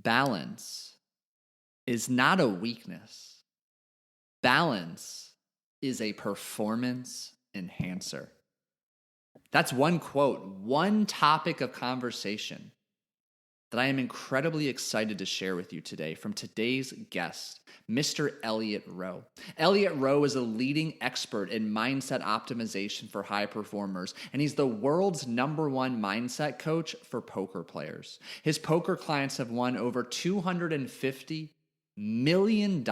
Balance is not a weakness. Balance is a performance enhancer. That's one quote, one topic of conversation that I am incredibly excited to share with you today from today's guest, Mr. Elliot Roe. Elliot Roe is a leading expert in mindset optimization for high performers, and he's the world's #1 mindset coach for poker players. His poker clients have won over $250 million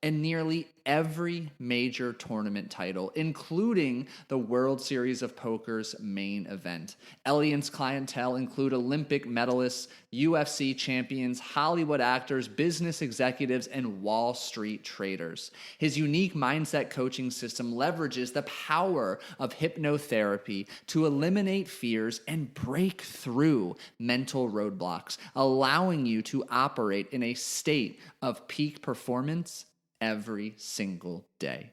in nearly every major tournament title, including the World Series of Poker's main event. Elliot's clientele include Olympic medalists, UFC champions, Hollywood actors, business executives, and Wall Street traders. His unique mindset coaching system leverages the power of hypnotherapy to eliminate fears and break through mental roadblocks, allowing you to operate in a state of peak performance every single day.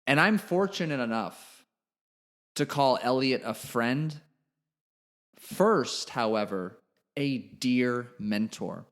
And I'm fortunate enough to call Elliot a friend. First, however, a dear mentor.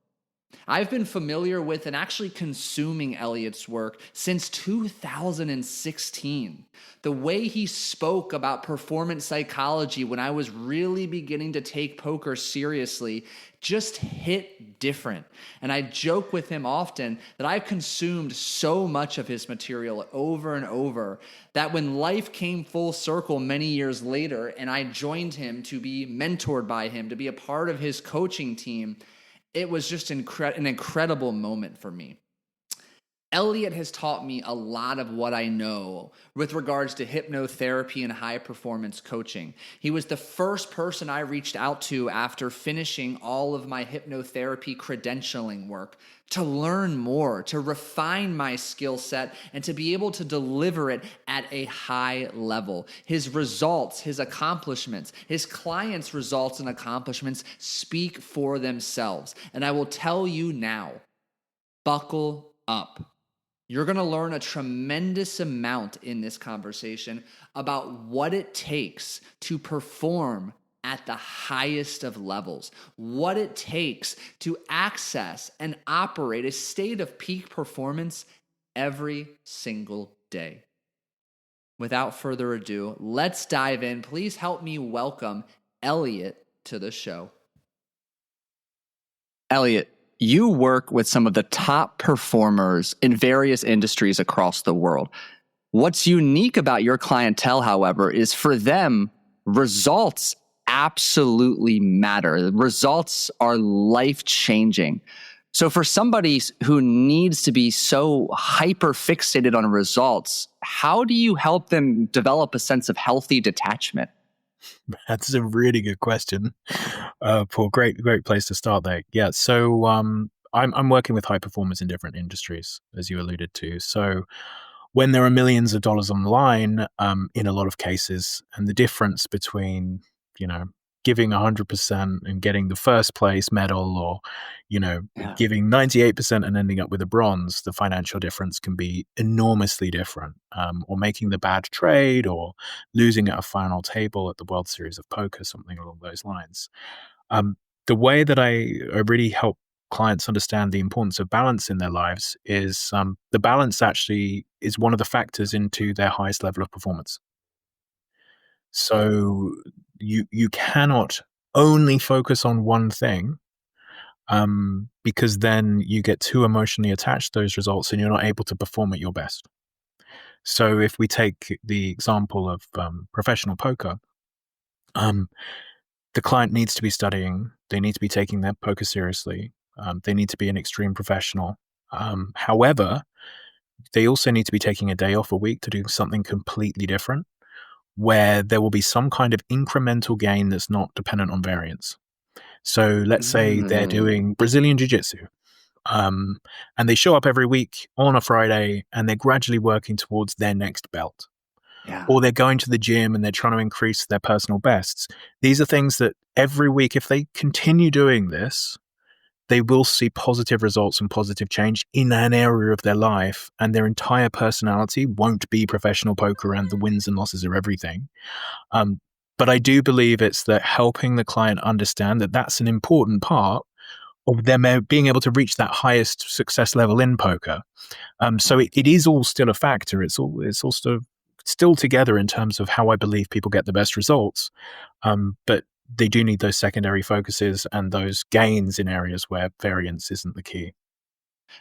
I've been familiar with and actually consuming Elliot's work since 2016. The way he spoke about performance psychology when I was really beginning to take poker seriously just hit different. And I joke with him often that I've consumed so much of his material over and over that when life came full circle many years later and I joined him to be mentored by him, to be a part of his coaching team, it was just an incredible moment for me. Elliot has taught me a lot of what I know with regards to hypnotherapy and high performance coaching. He was the first person I reached out to after finishing all of my hypnotherapy credentialing work to learn more, to refine my skill set, and to be able to deliver it at a high level. His results, his accomplishments, his clients' results and accomplishments speak for themselves. And I will tell you now, buckle up. You're going to learn a tremendous amount in this conversation about what it takes to perform at the highest of levels, what it takes to access and operate a state of peak performance every single day. Without further ado, let's dive in. Please help me welcome Elliot to the show. Elliot, you work with some of the top performers in various industries across the world. What's unique about your clientele, however, is for them, results absolutely matter. Results are life-changing. So for somebody who needs to be so hyper-fixated on results, how do you help them develop a sense of healthy detachment? That's a really good question, Paul. Great place to start there. Yeah, so I'm working with high performers in different industries, as you alluded to. So when there are millions of dollars on the line, in a lot of cases, and the difference between, giving 100% and getting the first place medal, or, giving 98% and ending up with a bronze, the financial difference can be enormously different. Or making the bad trade, or losing at a final table at the World Series of Poker, something along those lines. The way that I really help clients understand the importance of balance in their lives is the balance actually is one of the factors into their highest level of performance. So you cannot only focus on one thing, because then you get too emotionally attached to those results and you're not able to perform at your best. So if we take the example of professional poker, the client needs to be studying, they need to be taking their poker seriously, they need to be an extreme professional. However, they also need to be taking a day off a week to do something completely different, where there will be some kind of incremental gain that's not dependent on variance. So let's say they're doing Brazilian Jiu-Jitsu, and they show up every week on a Friday and they're gradually working towards their next belt. Yeah. Or they're going to the gym and they're trying to increase their personal bests. These are things that every week, if they continue doing this, they will see positive results and positive change in an area of their life, and their entire personality won't be professional poker and the wins and losses are everything. But I do believe it's that helping the client understand that that's an important part of them being able to reach that highest success level in poker. So it is all still a factor. It's all still together in terms of how I believe people get the best results. But they do need those secondary focuses and those gains in areas where variance isn't the key.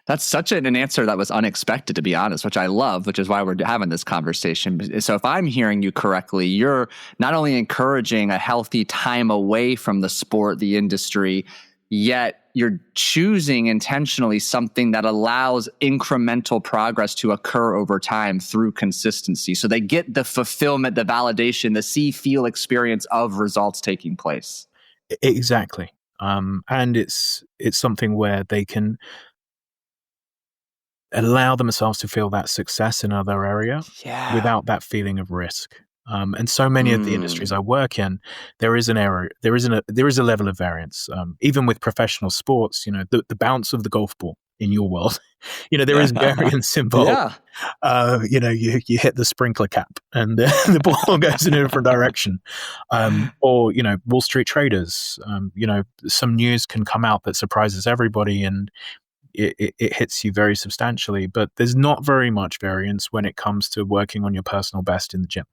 That's such an answer that was unexpected, to be honest, which I love, which is why we're having this conversation. So if I'm hearing you correctly, you're not only encouraging a healthy time away from the sport, the industry, yet you're choosing intentionally something that allows incremental progress to occur over time through consistency. So they get the fulfillment, the validation, the see, feel experience of results taking place. Exactly. And it's something where they can allow themselves to feel that success in another area without that feeling of risk. And so many of the industries I work in, there is an error. There is a level of variance. Even with professional sports, the bounce of the golf ball in your world, there is variance involved. You hit the sprinkler cap and the ball goes in a different direction. Or Wall Street traders, some news can come out that surprises everybody and it hits you very substantially, but there's not very much variance when it comes to working on your personal best in the gym.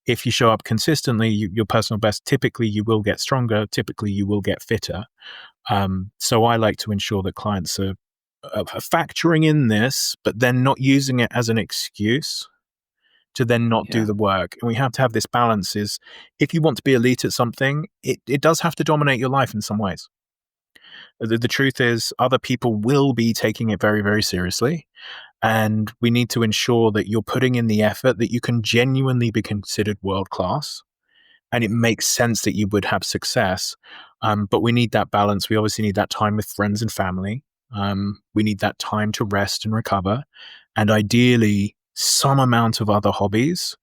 If you show up consistently, your personal best, typically you will get stronger, typically you will get fitter. So I like to ensure that clients are factoring in this, but then not using it as an excuse to then not do the work. And we have to have this balance is, if you want to be elite at something, it does have to dominate your life in some ways. The truth is, other people will be taking it very, very seriously. And we need to ensure that you're putting in the effort that you can genuinely be considered world-class. And it makes sense that you would have success. But we need that balance. We obviously need that time with friends and family. We need that time to rest and recover. And ideally, some amount of other hobbies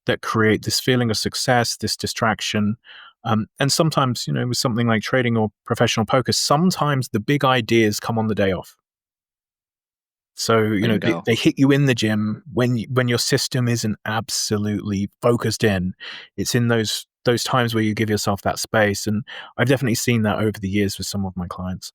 that create this feeling of success, this distraction. And sometimes, with something like trading or professional poker, sometimes the big ideas come on the day off. So, they hit you in the gym when your system isn't absolutely focused in. It's in those times where you give yourself that space. And I've definitely seen that over the years with some of my clients.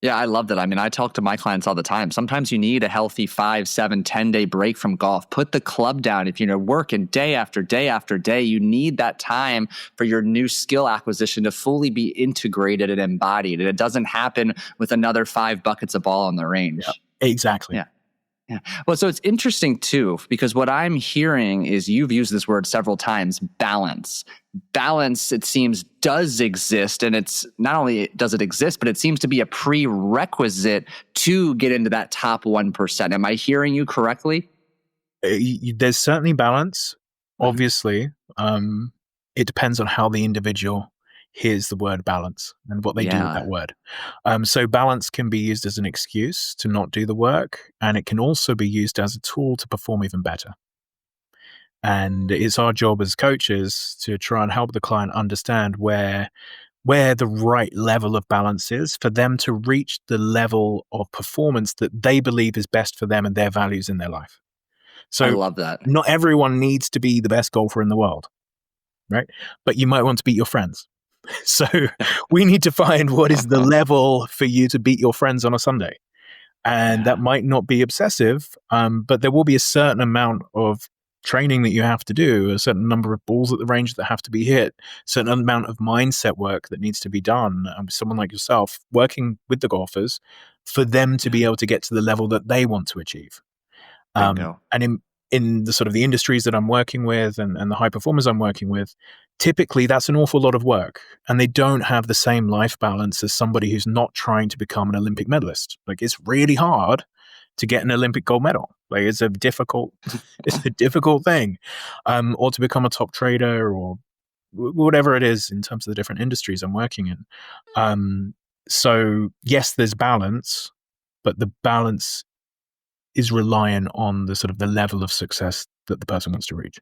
Yeah, I love that. I mean, I talk to my clients all the time. Sometimes you need a healthy 5, 7, 10-day break from golf. Put the club down. If you're working day after day after day, you need that time for your new skill acquisition to fully be integrated and embodied. And it doesn't happen with another 5 buckets of ball on the range. Yep, exactly. Yeah. Well, so it's interesting too, because what I'm hearing is, you've used this word several times, balance. Balance, it seems, does exist. And it's not only does it exist, but it seems to be a prerequisite to get into that top 1%. Am I hearing you correctly? There's certainly balance. Obviously, it depends on how the individual hears the word balance and what they do with that word. So balance can be used as an excuse to not do the work, and it can also be used as a tool to perform even better. And it's our job as coaches to try and help the client understand where the right level of balance is for them to reach the level of performance that they believe is best for them and their values in their life. So I love that. Not everyone needs to be the best golfer in the world, right? But you might want to beat your friends. So we need to find what is the level for you to beat your friends on a Sunday. And that might not be obsessive, but there will be a certain amount of training that you have to do, a certain number of balls at the range that have to be hit, a certain amount of mindset work that needs to be done. Someone like yourself working with the golfers for them to be able to get to the level that they want to achieve. And in the sort of the industries that I'm working with and the high performers I'm working with, typically that's an awful lot of work, and they don't have the same life balance as somebody who's not trying to become an Olympic medalist. Like, it's really hard to get an Olympic gold medal. Like, it's a difficult thing, or to become a top trader or whatever it is in terms of the different industries I'm working in. So yes, there's balance, but the balance is reliant on the sort of the level of success that the person wants to reach.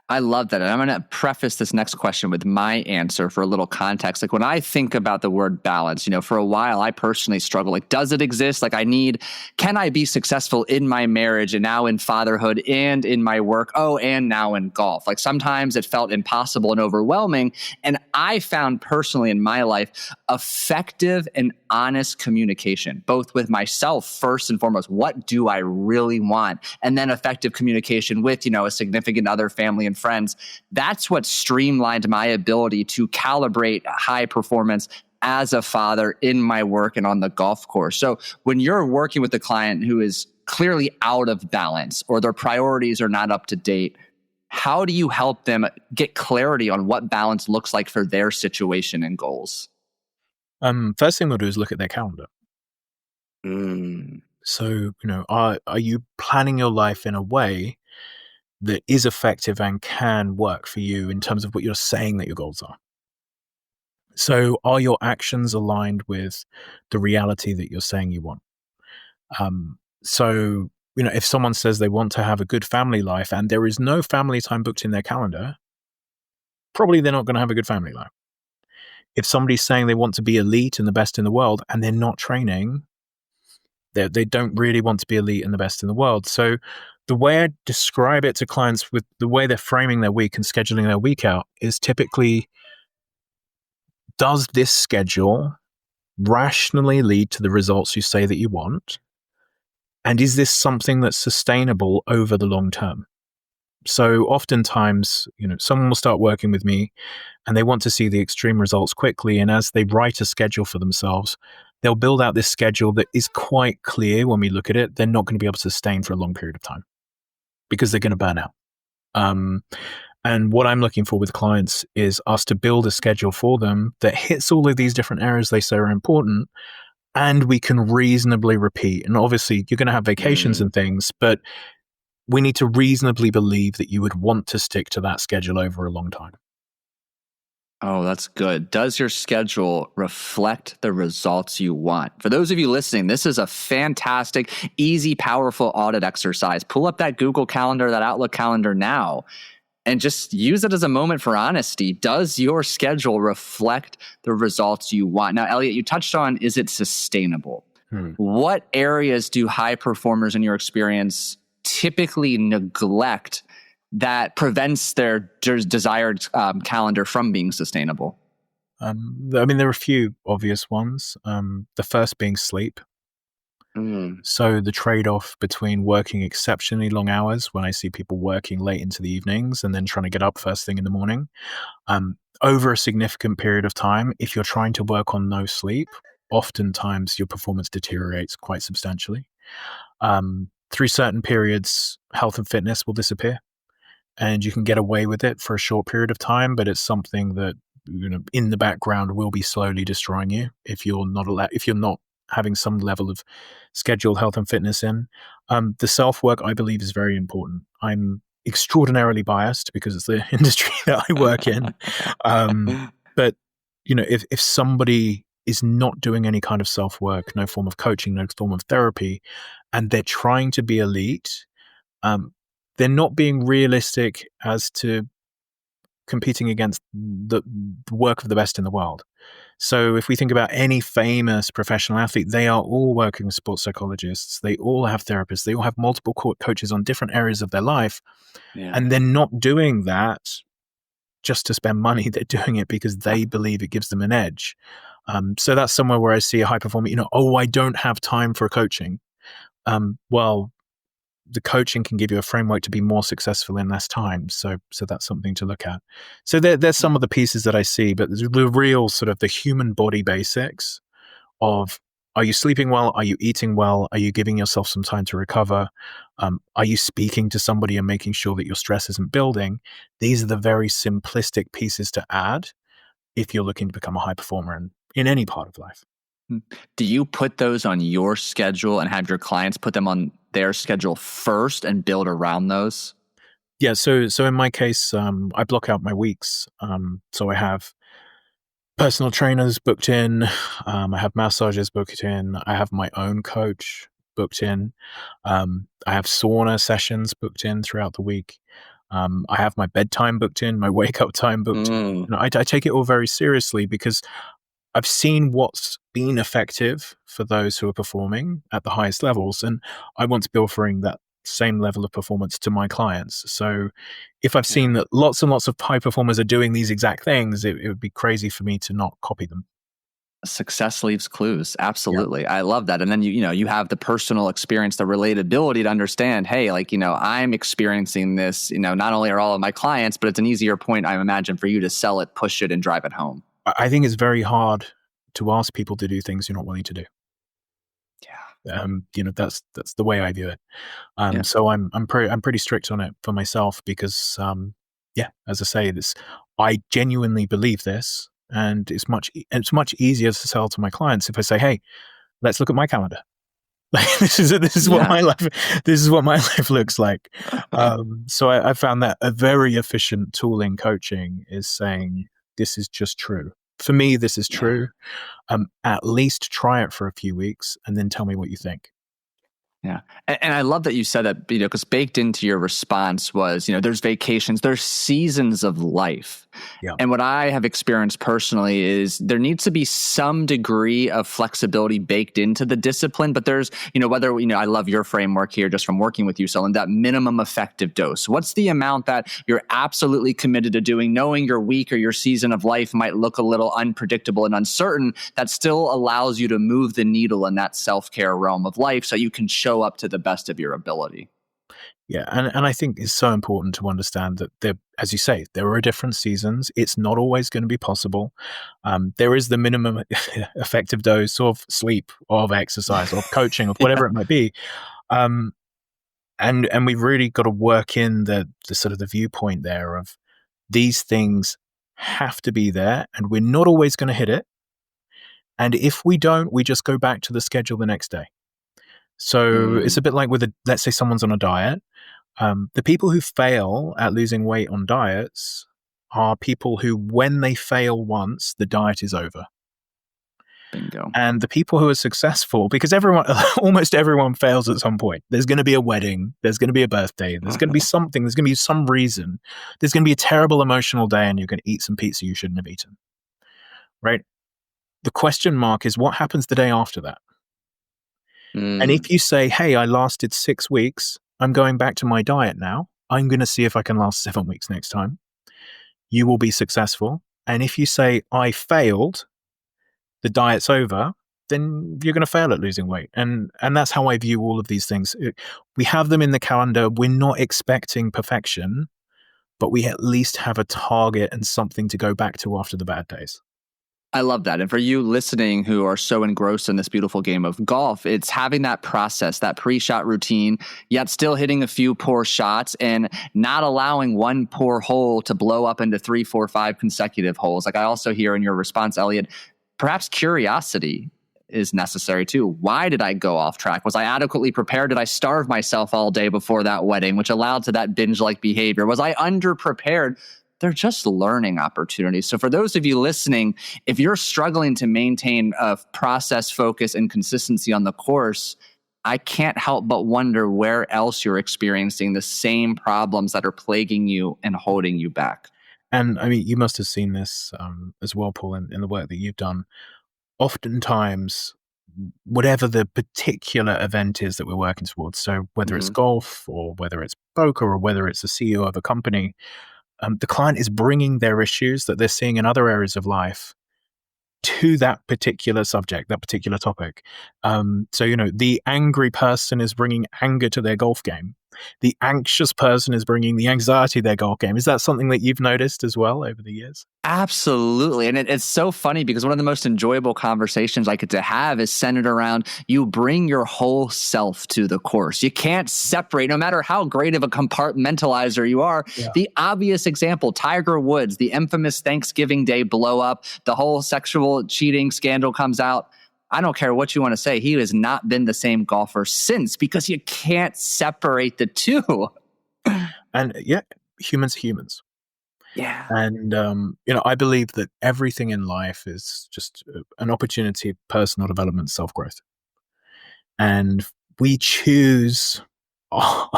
I love that. And I'm going to preface this next question with my answer for a little context. Like, when I think about the word balance, for a while, I personally struggle. Like, does it exist? Like, can I be successful in my marriage and now in fatherhood and in my work? Oh, and now in golf. Like, sometimes it felt impossible and overwhelming. And I found personally in my life effective and honest communication, both with myself first and foremost. What do I really want? And then effective communication with, a significant other, family, and friends. That's what streamlined my ability to calibrate high performance as a father in my work and on the golf course. So when you're working with a client who is clearly out of balance or their priorities are not up to date, how do you help them get clarity on what balance looks like for their situation and goals? First thing we'll do is look at their calendar. Mm. So, are you planning your life in a way that is effective and can work for you in terms of what you're saying that your goals are? So are your actions aligned with the reality that you're saying you want? So, if someone says they want to have a good family life and there is no family time booked in their calendar, probably they're not going to have a good family life. If somebody's saying they want to be elite and the best in the world and they're not training, they don't really want to be elite and the best in the world. So the way I describe it to clients with the way they're framing their week and scheduling their week out is typically, does this schedule rationally lead to the results you say that you want? And is this something that's sustainable over the long term? So oftentimes, someone will start working with me and they want to see the extreme results quickly. And as they write a schedule for themselves, they'll build out this schedule that is quite clear when we look at it. They're not going to be able to sustain for a long period of time because they're going to burn out. And what I'm looking for with clients is us to build a schedule for them that hits all of these different areas they say are important, and we can reasonably repeat. And obviously, you're going to have vacations and things, but we need to reasonably believe that you would want to stick to that schedule over a long time. Oh, that's good. Does your schedule reflect the results you want? For those of you listening, this is a fantastic, easy, powerful audit exercise. Pull up that Google Calendar, that Outlook calendar now, and just use it as a moment for honesty. Does your schedule reflect the results you want? Now, Elliot, you touched on, is it sustainable? What areas do high performers in your experience typically neglect that prevents their desired calendar from being sustainable? There are a few obvious ones. The first being sleep. So the trade-off between working exceptionally long hours, when I see people working late into the evenings and then trying to get up first thing in the morning, over a significant period of time, if you're trying to work on no sleep, oftentimes your performance deteriorates quite substantially. Through certain periods, health and fitness will disappear, and you can get away with it for a short period of time, but it's something that in the background will be slowly destroying you if you're not having some level of scheduled health and fitness in. The self-work, I believe, is very important. I'm extraordinarily biased because it's the industry that I work in. But, if somebody is not doing any kind of self-work, no form of coaching, no form of therapy, and they're trying to be elite, they're not being realistic as to competing against the work of the best in the world. So if we think about any famous professional athlete, they are all working with sports psychologists. They all have therapists. They all have multiple coaches on different areas of their life. Yeah. And they're not doing that just to spend money. They're doing it because they believe it gives them an edge. So that's somewhere where I see a high performer, I don't have time for coaching. Well, the coaching can give you a framework to be more successful in less time. So that's something to look at. So there's some of the pieces that I see, but there's the real sort of the human body basics of, are you sleeping well? Are you eating well? Are you giving yourself some time to recover? Are you speaking to somebody and making sure that your stress isn't building? These are the very simplistic pieces to add if you're looking to become a high performer in any part of life. Do you put those on your schedule and have your clients put them on their schedule first and build around those? Yeah. So in my case, I block out my weeks. So I have personal trainers booked in. I have massages booked in. I have my own coach booked in. I have sauna sessions booked in throughout the week. I have my bedtime booked in, my wake up time booked in. I take it all very seriously because I've seen what's been effective for those who are performing at the highest levels, and I want to be offering that same level of performance to my clients. So if I've seen that lots and lots of high performers are doing these exact things, it would be crazy for me to not copy them. Success leaves clues. Yeah. Absolutely. I love that. And then you have the personal experience, the relatability to understand, hey, like, I'm experiencing this, not only are all of my clients, but it's an easier point, I imagine, for you to sell it, push it, and drive it home. I think it's very hard to ask people to do things you're not willing to do. Yeah. That's the way I view it. Yeah. So I'm pretty strict on it for myself because, as I say, I genuinely believe this, and it's much easier to sell to my clients if I say, hey, let's look at my calendar. This is what Yeah. my life looks like. So I found that a very efficient tool in coaching is saying, this is just true. For me, this is true. At least try it for a few weeks and then tell me what you think. Yeah. And I love that you said that, because baked into your response was, there's vacations, there's seasons of life. Yeah. And what I have experienced personally is there needs to be some degree of flexibility baked into the discipline, but there's, whether, I love your framework here just from working with you, Selin, that minimum effective dose. What's the amount that you're absolutely committed to doing, knowing your week or your season of life might look a little unpredictable and uncertain, that still allows you to move the needle in that self-care realm of life so you can show up to the best of your ability. Yeah, and I think it's so important to understand that as you say, there are different seasons. It's not always going to be possible. There is the minimum effective dose of sleep, of exercise, of coaching, of whatever it might be. And we've really got to work in the sort of the viewpoint there of these things have to be there, and we're not always going to hit it. And if we don't, we just go back to the schedule the next day. So it's a bit like let's say someone's on a diet. The people who fail at losing weight on diets are people who, when they fail once, the diet is over. Bingo. And the people who are successful, because almost everyone fails at some point. There's going to be a wedding. There's going to be a birthday. There's going to be something. There's going to be some reason. There's going to be a terrible emotional day and you're going to eat some pizza you shouldn't have eaten. Right? The question mark is what happens the day after that? And if you say, hey, I lasted 6 weeks, I'm going back to my diet now. I'm going to see if I can last 7 weeks next time. You will be successful. And if you say, I failed, the diet's over, then you're going to fail at losing weight. And that's how I view all of these things. We have them in the calendar. We're not expecting perfection, but we at least have a target and something to go back to after the bad days. I love that. And for you listening who are so engrossed in this beautiful game of golf, it's having that process, that pre-shot routine, yet still hitting a few poor shots and not allowing one poor hole to blow up into 3, 4, 5 consecutive holes. Like I also hear in your response, Elliot, perhaps curiosity is necessary too. Why did I go off track? Was I adequately prepared? Did I starve myself all day before that wedding, which allowed to that binge-like behavior? Was I underprepared? They're just learning opportunities. So for those of you listening, if you're struggling to maintain a process, focus, and consistency on the course, I can't help but wonder where else you're experiencing the same problems that are plaguing you and holding you back. And I mean, you must have seen this as well, Paul, in the work that you've done. Oftentimes, whatever the particular event is that we're working towards, so whether it's golf or whether it's poker or whether it's the CEO of a company, the client is bringing their issues that they're seeing in other areas of life to that particular subject, that particular topic. So, the angry person is bringing anger to their golf game. The anxious person is bringing the anxiety to their golf game. Is that something that you've noticed as well over the years? Absolutely. And it's so funny because one of the most enjoyable conversations I get to have is centered around you bring your whole self to the course. You can't separate, no matter how great of a compartmentalizer you are. Yeah. The obvious example, Tiger Woods, the infamous Thanksgiving Day blow up, the whole sexual cheating scandal comes out. I don't care what you want to say. He has not been the same golfer since because you can't separate the two. And humans are humans. Yeah. And, I believe that everything in life is just an opportunity of personal development, self-growth. And we choose our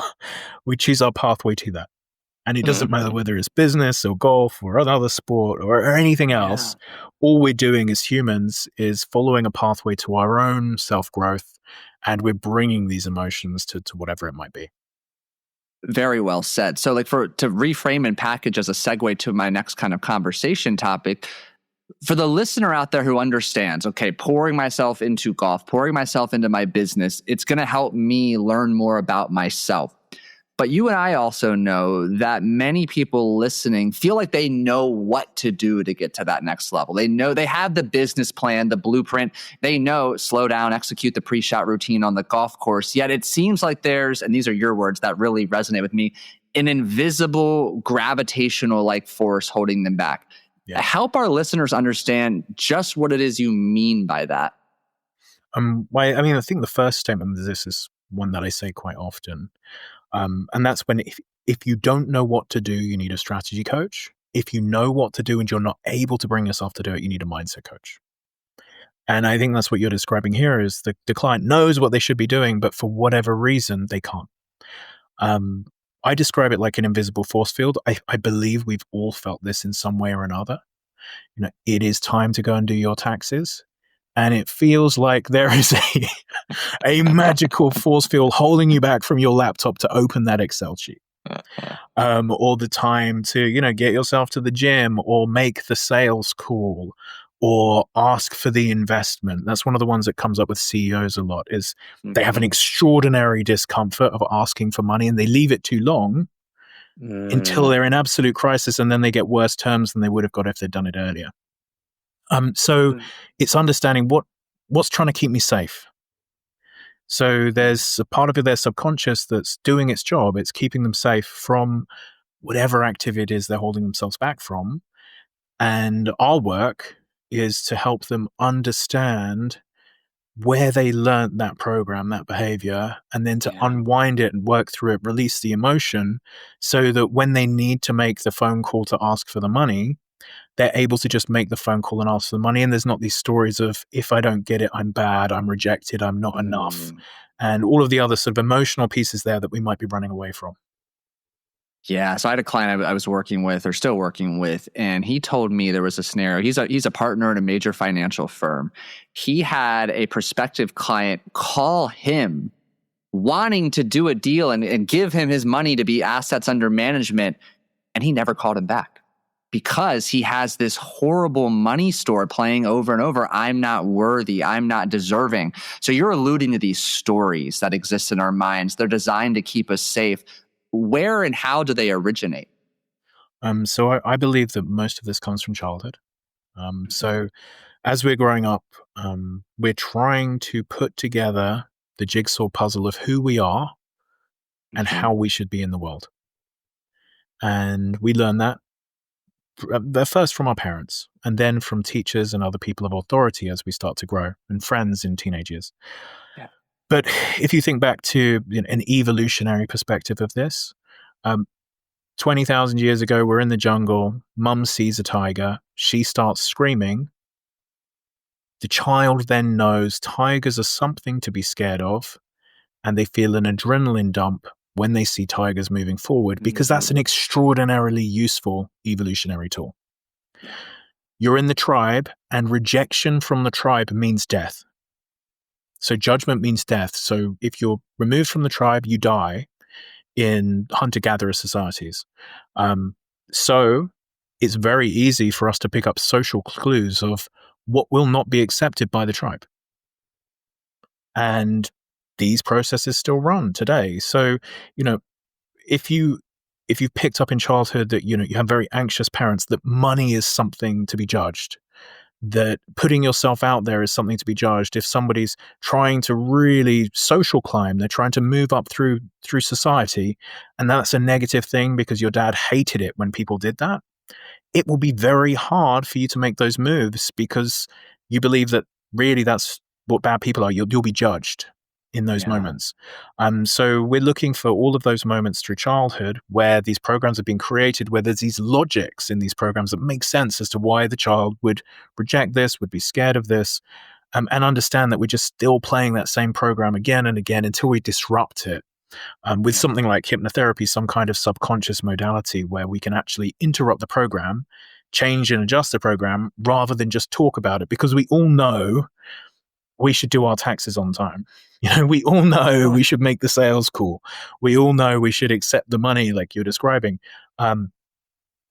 pathway to that. And it doesn't matter whether it's business or golf or another sport or anything else. Yeah. All we're doing as humans is following a pathway to our own self-growth, and we're bringing these emotions to whatever it might be. Very well said. So to reframe and package as a segue to my next kind of conversation topic, For the listener out there who understands, okay, pouring myself into golf, pouring myself into my business, it's going to help me learn more about myself. But you and I also know that many people listening feel like they know what to do to get to that next level. They know they have the business plan, the blueprint. They know slow down, execute the pre-shot routine on the golf course. Yet it seems like there's, and these are your words that really resonate with me, an invisible gravitational like force holding them back. Yeah. Help our listeners understand just what it is you mean by that. I think the first statement of this is one that I say quite often. And that's when if you don't know what to do, you need a strategy coach. If you know what to do and you're not able to bring yourself to do it, you need a mindset coach. And I think that's what you're describing here is the client knows what they should be doing, but for whatever reason, they can't. I describe it like an invisible force field. I believe we've all felt this in some way or another. It is time to go and do your taxes. And it feels like there is a magical force field holding you back from your laptop to open that Excel sheet. Or the time to, get yourself to the gym or make the sales call or ask for the investment. That's one of the ones that comes up with CEOs a lot is they have an extraordinary discomfort of asking for money and they leave it too long until they're in absolute crisis and then they get worse terms than they would have got if they'd done it earlier. So it's understanding what's trying to keep me safe. So there's a part of their subconscious that's doing its job. It's keeping them safe from whatever activity it is they're holding themselves back from. And our work is to help them understand where they learned that program, that behavior, and then to unwind it and work through it, release the emotion so that when they need to make the phone call to ask for the money, they're able to just make the phone call and ask for the money. And there's not these stories of, if I don't get it, I'm bad, I'm rejected, I'm not enough. And all of the other sort of emotional pieces there that we might be running away from. Yeah. So I had a client I was working with or still working with, and he told me there was a scenario. He's a partner in a major financial firm. He had a prospective client call him wanting to do a deal and give him his money to be assets under management. And he never called him back because he has this horrible money store playing over and over. I'm not worthy. I'm not deserving. So you're alluding to these stories that exist in our minds. They're designed to keep us safe. Where and how do they originate? So I believe that most of this comes from childhood. So as we're growing up, we're trying to put together the jigsaw puzzle of who we are and how we should be in the world. And we learn that first from our parents and then from teachers and other people of authority as we start to grow and friends in teenage years. Yeah. But if you think back to an evolutionary perspective of this, 20,000 years ago, we're in the jungle. Mum sees a tiger. She starts screaming. The child then knows tigers are something to be scared of, and they feel an adrenaline dump when they see tigers moving forward because that's an extraordinarily useful evolutionary tool. You're in the tribe, and rejection from the tribe means death. So judgment means death. So if you're removed from the tribe, you die in hunter-gatherer societies. So it's very easy for us to pick up social clues of what will not be accepted by the tribe. And these processes still run today. So, if you've picked up in childhood that, you have very anxious parents, that money is something to be judged, that putting yourself out there is something to be judged. If somebody's trying to really social climb, they're trying to move up through society, and that's a negative thing because your dad hated it when people did that, it will be very hard for you to make those moves because you believe that really that's what bad people are. You'll be judged in those moments. So we're looking for all of those moments through childhood where these programs have been created, where there's these logics in these programs that make sense as to why the child would reject this, would be scared of this, and understand that we're just still playing that same program again and again until we disrupt it. With something like hypnotherapy, some kind of subconscious modality where we can actually interrupt the program, change and adjust the program rather than just talk about it, because we all know we should do our taxes on time. We all know we should make the sales call. We all know we should accept the money like you're describing.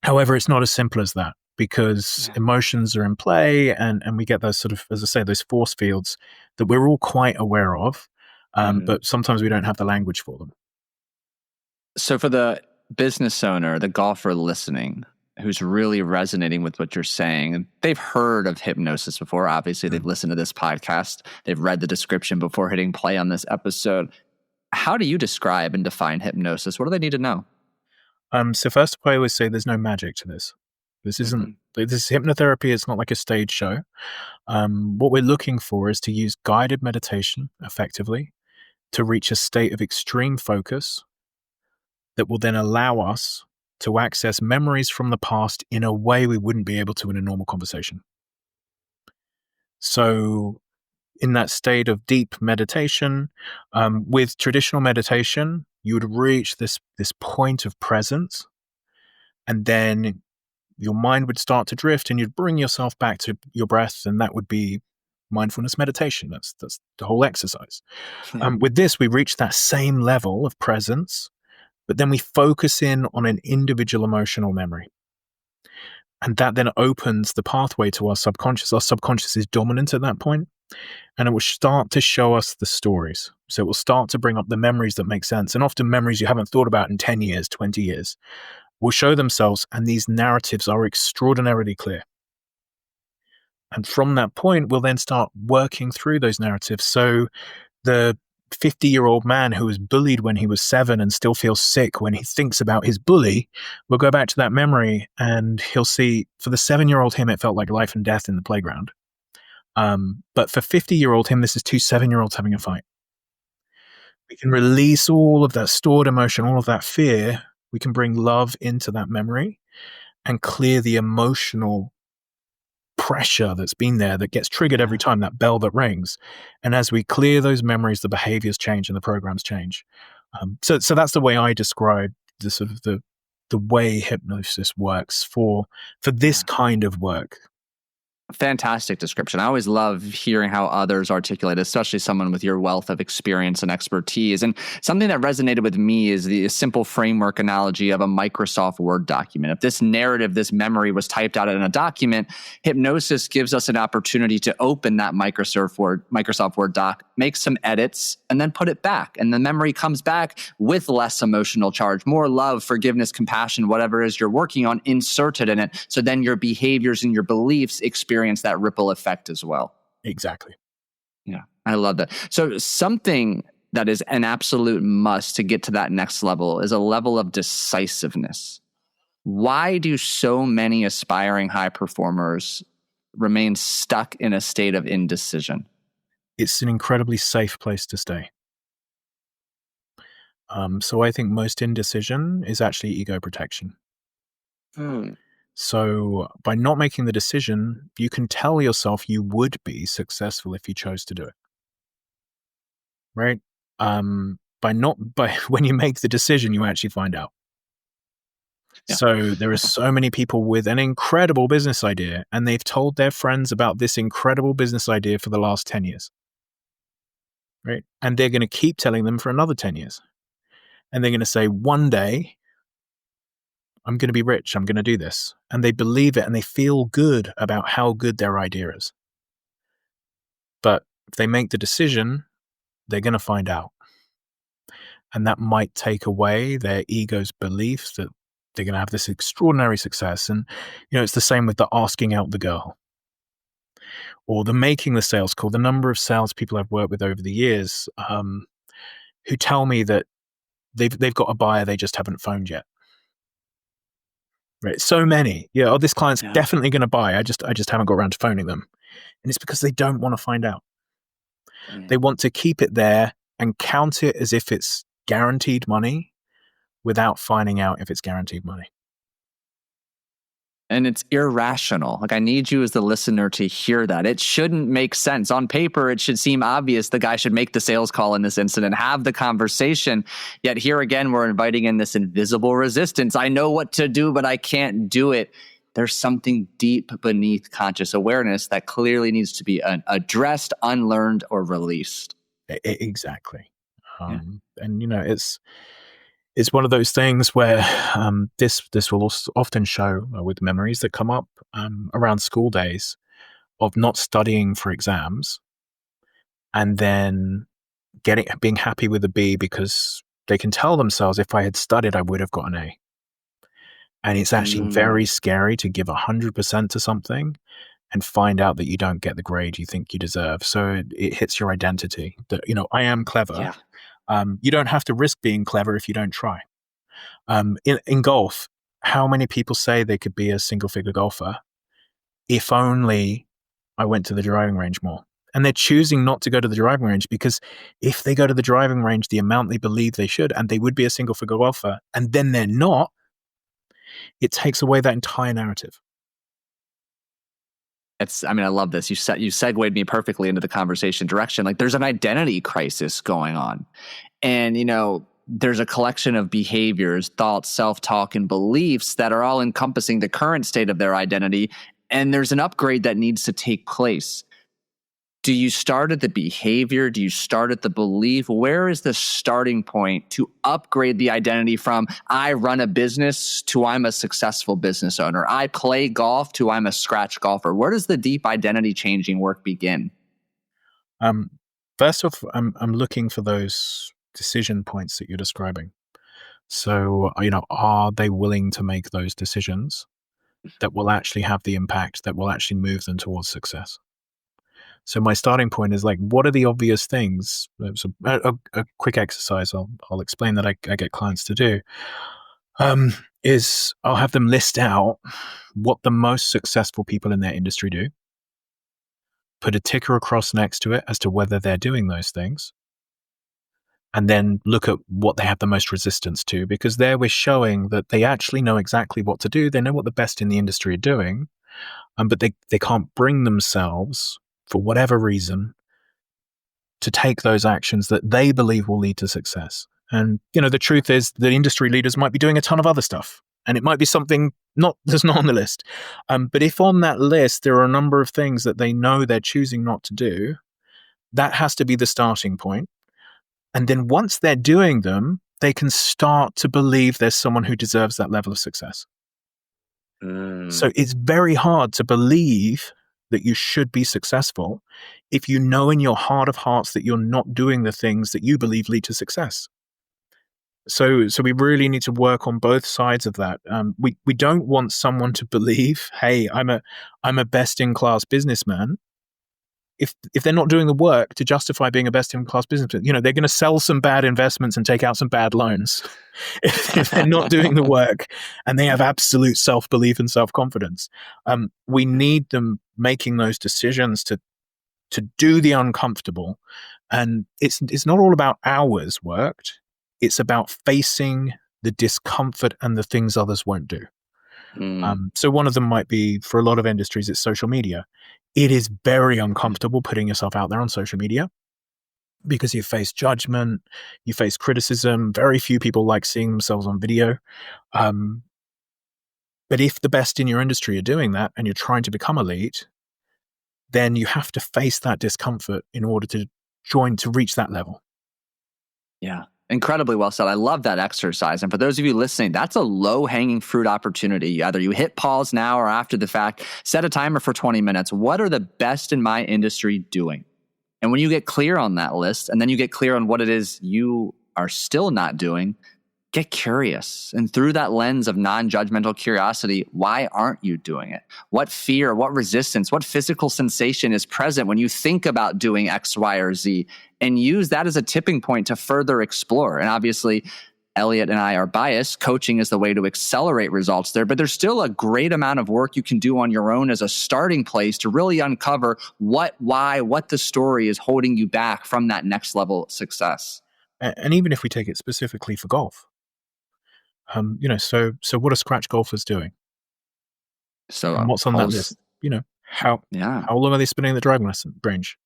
However, it's not as simple as that. because Yeah. emotions are in play, and we get those sort of, as I say, those force fields that we're all quite aware of, but sometimes we don't have the language for them. So for the business owner, the golfer listening, who's really resonating with what you're saying, and they've heard of hypnosis before. Obviously, they've listened to this podcast. They've read the description before hitting play on this episode. How do you describe and define hypnosis? What do they need to know? So first, I always say there's no magic to this. This isn't. This hypnotherapy is not like a stage show. What we're looking for is to use guided meditation effectively to reach a state of extreme focus that will then allow us to access memories from the past in a way we wouldn't be able to in a normal conversation. So, in that state of deep meditation, with traditional meditation, you would reach this point of presence, and then your mind would start to drift, and you'd bring yourself back to your breath, and that would be mindfulness meditation. That's the whole exercise. With this, we reach that same level of presence, but then we focus in on an individual emotional memory. And that then opens the pathway to our subconscious. Our subconscious is dominant at that point, and it will start to show us the stories. So it will start to bring up the memories that make sense, and often memories you haven't thought about in 10 years, 20 years, will show themselves, and these narratives are extraordinarily clear. And from that point, we'll then start working through those narratives. So the 50-year-old man who was bullied when he was 7 and still feels sick when he thinks about his bully will go back to that memory, and he'll see, for the 7-year-old him, it felt like life and death in the playground. But for 50-year-old him, this is 2 7-year-olds having a fight. We can release all of that stored emotion, all of that fear. We can bring love into that memory and clear the emotional pressure that's been there that gets triggered every time, that bell that rings. And as we clear those memories, the behaviors change and the programs change. So that's the way I describe the sort of the way hypnosis works for this kind of work. Fantastic description. I always love hearing how others articulate, especially someone with your wealth of experience and expertise. And something that resonated with me is the simple framework analogy of a Microsoft Word document. If this narrative, this memory was typed out in a document, hypnosis gives us an opportunity to open that Microsoft Word doc, make some edits, and then put it back. And the memory comes back with less emotional charge, more love, forgiveness, compassion, whatever it is you're working on, inserted in it. So then your behaviors and your beliefs experience that ripple effect as well. Exactly. Yeah, I love that. So something that is an absolute must to get to that next level is a level of decisiveness. Why do so many aspiring high performers remain stuck in a state of indecision? It's an incredibly safe place to stay. So I think most indecision is actually ego protection. So by not making the decision, you can tell yourself you would be successful if you chose to do it. Right? When you make the decision, you actually find out. Yeah. So there are so many people with an incredible business idea, and they've told their friends about this incredible business idea for the last 10 years. Right? And they're going to keep telling them for another 10 years. And they're going to say, one day, I'm going to be rich. I'm going to do this. And they believe it, and they feel good about how good their idea is. But if they make the decision, they're going to find out. And that might take away their ego's belief that they're going to have this extraordinary success. And, it's the same with the asking out the girl or the making the sales call. The number of salespeople I've worked with over the years who tell me that they've got a buyer, they just haven't phoned yet. Right. So many. Yeah. Oh, this client's definitely going to buy. I just haven't got around to phoning them. And it's because they don't want to find out. They want to keep it there and count it as if it's guaranteed money without finding out if it's guaranteed money. And it's irrational. Like, I need you as the listener to hear that. It shouldn't make sense. On paper, it should seem obvious the guy should make the sales call in this incident, have the conversation. Yet here again, we're inviting in this invisible resistance. I know what to do, but I can't do it. There's something deep beneath conscious awareness that clearly needs to be addressed, unlearned, or released. Exactly. And, it's one of those things where this will often show with memories that come up around school days of not studying for exams and then being happy with a B because they can tell themselves, if I had studied, I would have got an A. And it's actually very scary to give 100% to something and find out that you don't get the grade you think you deserve. So it hits your identity that, I am clever. Yeah. You don't have to risk being clever if you don't try. In golf, how many people say they could be a single-figure golfer if only I went to the driving range more? And they're choosing not to go to the driving range because if they go to the driving range the amount they believe they should, and they would be a single-figure golfer, and then they're not, it takes away that entire narrative. I love this. You segued me perfectly into the conversation direction. Like, there's an identity crisis going on. And, there's a collection of behaviors, thoughts, self-talk, and beliefs that are all encompassing the current state of their identity. And there's an upgrade that needs to take place. Do you start at the behavior? Do you start at the belief? Where is the starting point to upgrade the identity from I run a business to I'm a successful business owner? I play golf to I'm a scratch golfer. Where does the deep identity changing work begin? First off, I'm looking for those decision points that you're describing. So, are they willing to make those decisions that will actually have the impact that will actually move them towards success? So my starting point is like, what are the obvious things? So a quick exercise I'll explain that I get clients to do is I'll have them list out what the most successful people in their industry do, put a ticker across next to it as to whether they're doing those things, and then look at what they have the most resistance to, because there we're showing that they actually know exactly what to do. They know what the best in the industry are doing, but they can't bring themselves, for whatever reason, to take those actions that they believe will lead to success. And, the truth is that industry leaders might be doing a ton of other stuff, and it might be something that's not on the list. But if on that list there are a number of things that they know they're choosing not to do, that has to be the starting point. And then once they're doing them, they can start to believe there's someone who deserves that level of success. So it's very hard to believe that you should be successful if you know in your heart of hearts that you're not doing the things that you believe lead to success. So we really need to work on both sides of that. We don't want someone to believe, hey, I'm a best in class businessman, if they're not doing the work to justify being a best in class businessman. They're going to sell some bad investments and take out some bad loans if they're not doing the work and they have absolute self-belief and self-confidence. We need them making those decisions to do the uncomfortable. And it's not all about hours worked. It's about facing the discomfort and the things others won't do. So one of them might be, for a lot of industries, it's social media. It is very uncomfortable putting yourself out there on social media because you face judgment, you face criticism. Very few people like seeing themselves on video. But if the best in your industry are doing that and you're trying to become elite, then you have to face that discomfort in order to reach that level. Yeah. Incredibly well said. I love that exercise. And for those of you listening, that's a low-hanging fruit opportunity. Either you hit pause now or after the fact, set a timer for 20 minutes. What are the best in my industry doing? And when you get clear on that list, and then you get clear on what it is you are still not doing, get curious. And through that lens of non-judgmental curiosity, why aren't you doing it? What fear, what resistance, what physical sensation is present when you think about doing X, Y, or Z? And use that as a tipping point to further explore. And obviously, Elliot and I are biased. Coaching is the way to accelerate results there, but there's still a great amount of work you can do on your own as a starting place to really uncover what the story is holding you back from that next level success. And even if we take it specifically for golf, so what are scratch golfers doing? So and what's on that list? How long are they spending the driving lesson range?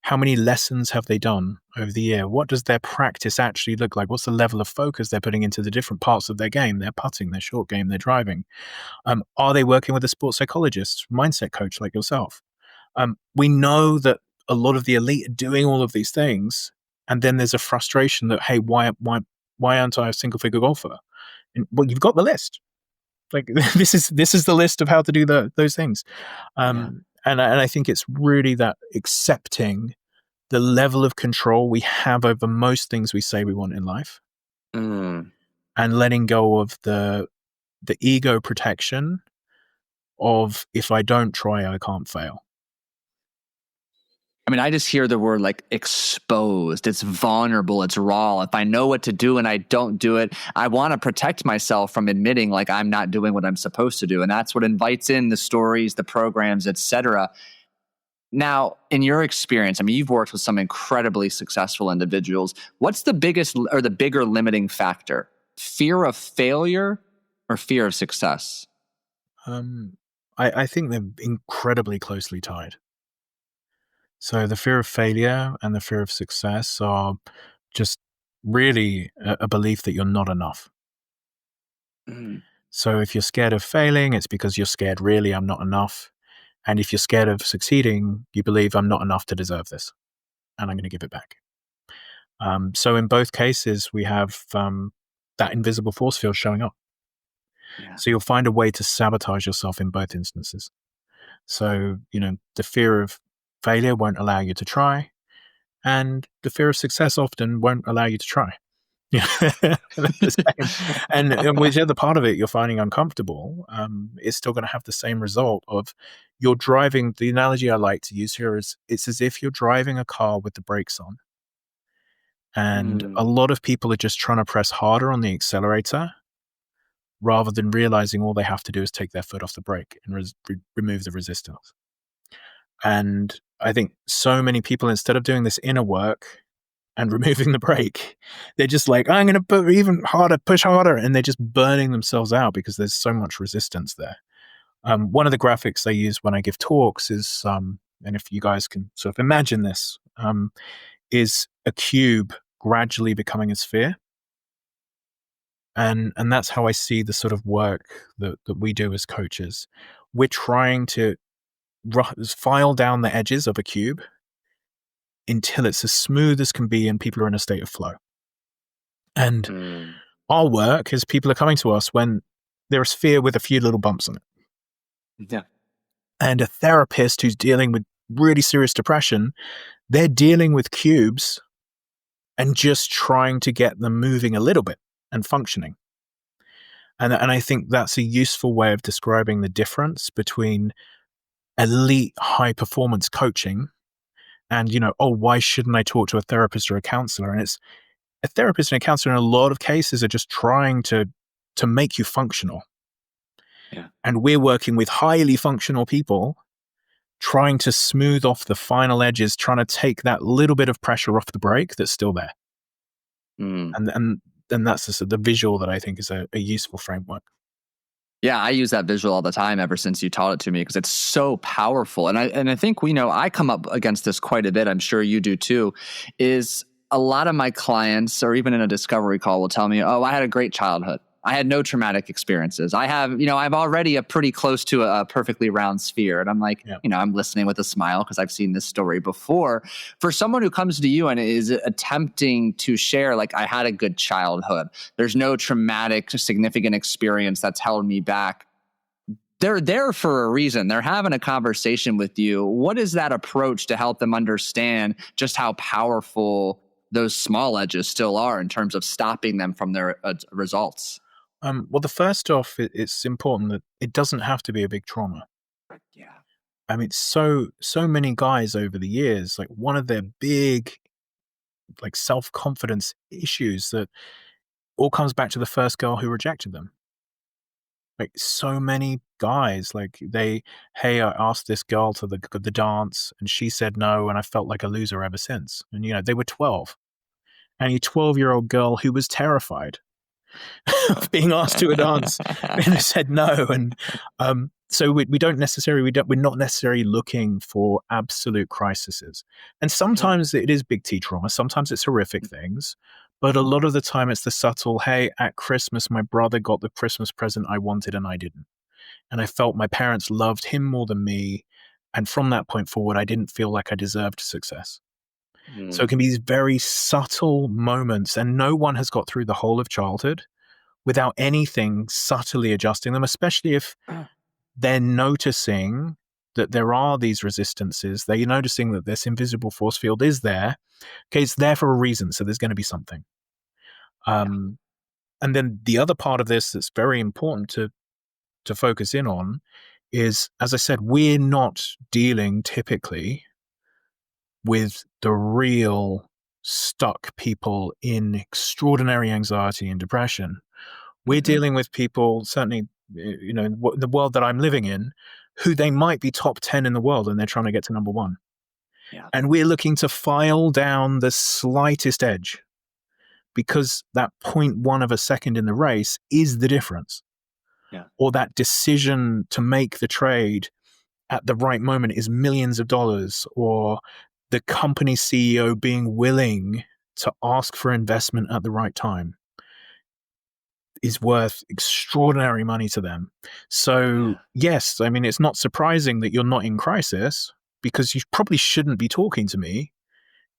How many lessons have they done over the year? What does their practice actually look like? What's the level of focus they're putting into the different parts of their game, their putting, their short game, their driving? Are they working with a sports psychologist, mindset coach like yourself? We know that a lot of the elite are doing all of these things, and then there's a frustration that, hey, why Why aren't I a single figure golfer? And, well, you've got the list. Like this is the list of how to do those things. Yeah. And I think it's really that accepting the level of control we have over most things we say we want in life, Mm. and letting go of the ego protection of, if I don't try, I can't fail. I mean, I just hear the word like exposed. It's vulnerable. It's raw. If I know what to do and I don't do it, I want to protect myself from admitting like I'm not doing what I'm supposed to do. And that's what invites in the stories, the programs, etc. Now, in your experience, I mean, you've worked with some incredibly successful individuals. What's the biggest or the bigger limiting factor? Fear of failure or fear of success? I think they're incredibly closely tied. So the fear of failure and the fear of success are just really a belief that you're not enough. Mm. So if you're scared of failing, it's because you're scared, really, I'm not enough. And if you're scared of succeeding, you believe I'm not enough to deserve this, and I'm going to give it back. So in both cases, we have that invisible force field showing up. Yeah. So you'll find a way to sabotage yourself in both instances. So, the fear of failure won't allow you to try, and the fear of success often won't allow you to try. And whichever part of it you're finding uncomfortable, it's still going to have the same result of you're driving. The analogy I like to use here is it's as if you're driving a car with the brakes on. And a lot of people are just trying to press harder on the accelerator rather than realizing all they have to do is take their foot off the brake and remove the resistance. And I think so many people, instead of doing this inner work and removing the brake, they're just like, I'm going to put even harder, push harder. And they're just burning themselves out because there's so much resistance there. One of the graphics I use when I give talks is, and if you guys can sort of imagine this, is a cube gradually becoming a sphere. And that's how I see the sort of work that we do as coaches. We're trying to file down the edges of a cube until it's as smooth as can be and people are in a state of flow. And our work is people are coming to us when there's fear with a few little bumps on it. Yeah. And a therapist who's dealing with really serious depression, they're dealing with cubes and just trying to get them moving a little bit and functioning. And I think that's a useful way of describing the difference between elite high performance coaching and, why shouldn't I talk to a therapist or a counselor? And it's a therapist and a counselor in a lot of cases are just trying to make you functional. Yeah. And we're working with highly functional people trying to smooth off the final edges, trying to take that little bit of pressure off the brake that's still there. And that's the visual that I think is a useful framework. Yeah, I use that visual all the time ever since you taught it to me because it's so powerful. And I think I come up against this quite a bit. I'm sure you do too. Is a lot of my clients, or even in a discovery call, will tell me, "Oh, I had a great childhood. I had no traumatic experiences. I have, I'm already a pretty close to a perfectly round sphere." And I'm like, I'm listening with a smile because I've seen this story before. For someone who comes to you and is attempting to share, like, I had a good childhood, there's no traumatic, significant experience that's held me back. They're there for a reason. They're having a conversation with you. What is that approach to help them understand just how powerful those small edges still are in terms of stopping them from their results? Well, the first off, it's important that it doesn't have to be a big trauma. Yeah. I mean, so many guys over the years, like one of their big, like self-confidence issues that all comes back to the first girl who rejected them. Like so many guys, like hey, I asked this girl to the dance and she said no, and I felt like a loser ever since. And they were 12, and a 12-year-old girl who was terrified of being asked to a dance and said no. And so we're not necessarily looking for absolute crises. And sometimes it is big T trauma. Sometimes it's horrific things. But a lot of the time it's the subtle, hey, at Christmas, my brother got the Christmas present I wanted and I didn't. And I felt my parents loved him more than me. And from that point forward, I didn't feel like I deserved success. So it Mm. can be these very subtle moments, and no one has got through the whole of childhood without anything subtly adjusting them, especially if they're noticing that there are these resistances. They're noticing that this invisible force field is there. Okay, it's there for a reason, so there's going to be something. Yeah. And then the other part of this that's very important to focus in on is, as I said, we're not dealing typically with the real stuck people in extraordinary anxiety and depression. We're Hmm. dealing with people, certainly, the world that I'm living in, who they might be top 10 in the world and they're trying to get to number one. Yeah. And we're looking to file down the slightest edge because that point one of a second in the race is the difference. Yeah. Or that decision to make the trade at the right moment is millions of dollars, or the company CEO being willing to ask for investment at the right time is worth extraordinary money to them. So, Yeah. yes, I mean, it's not surprising that you're not in crisis because you probably shouldn't be talking to me.